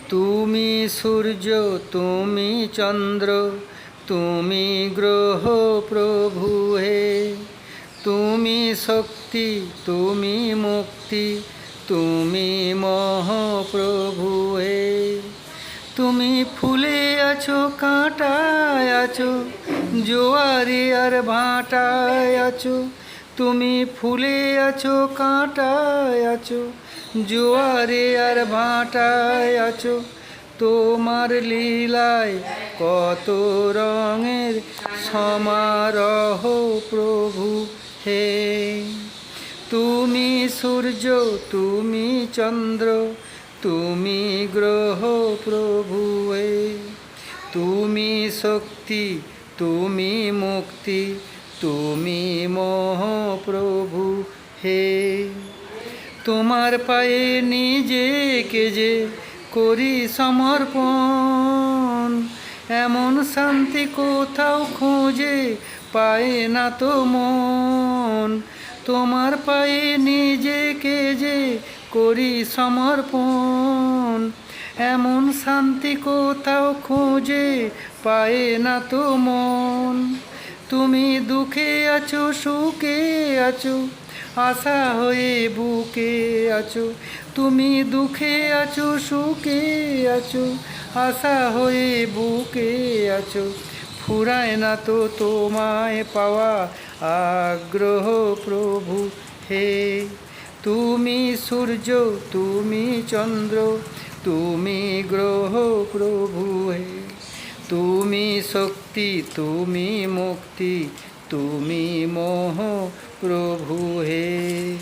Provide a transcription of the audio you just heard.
তুমি সূর্য, তুমি চন্দ্র, তুমি গ্রহ প্রভু হে। তুমি শক্তি, তুমি মুক্তি, তুমি মহাপ্রভু হে। তুমি ফুলে আছো, কাঁটায় আছো, জোয়ারে আর ভাটায় আছো। তুমি ফুলে আছো, কাঁটায় আছো, জোয়ারে আর ভাটায় আছো। তোমার লীলায় কত রঙের সমারোহ প্রভু হে। তুমি সূর্য, তুমি চন্দ্র, তুমি গ্রহ প্রভু হে। তুমি শক্তি, তুমি মুক্তি, তুমি মহাপ্রভু হে। তোমার পায়ে নিজেকে যে করি সমর্পণ, এমন শান্তি কোথাও খুঁজে পায় না তো মন। তোমার পায়ে নিজেকে যে করি সমর্পণ, এমন শান্তি কোথাও খুঁজে পায় না তো মন। তুমি দুঃখে আছো, সুখে আছো, আশা হয়ে বুকে আছো। তুমি দুঃখে আছো, সুখে আছো, আশা হয়ে বুকে আছো। ফুরায় না তো তোমায় পাওয়া আগ্রহ প্রভু হে। তুমি সূর্য, তুমি চন্দ্র, তুমি গ্রহ প্রভু হে। তুমি শক্তি, তুমি মুক্তি, তুমি মহাপ্রভু হে।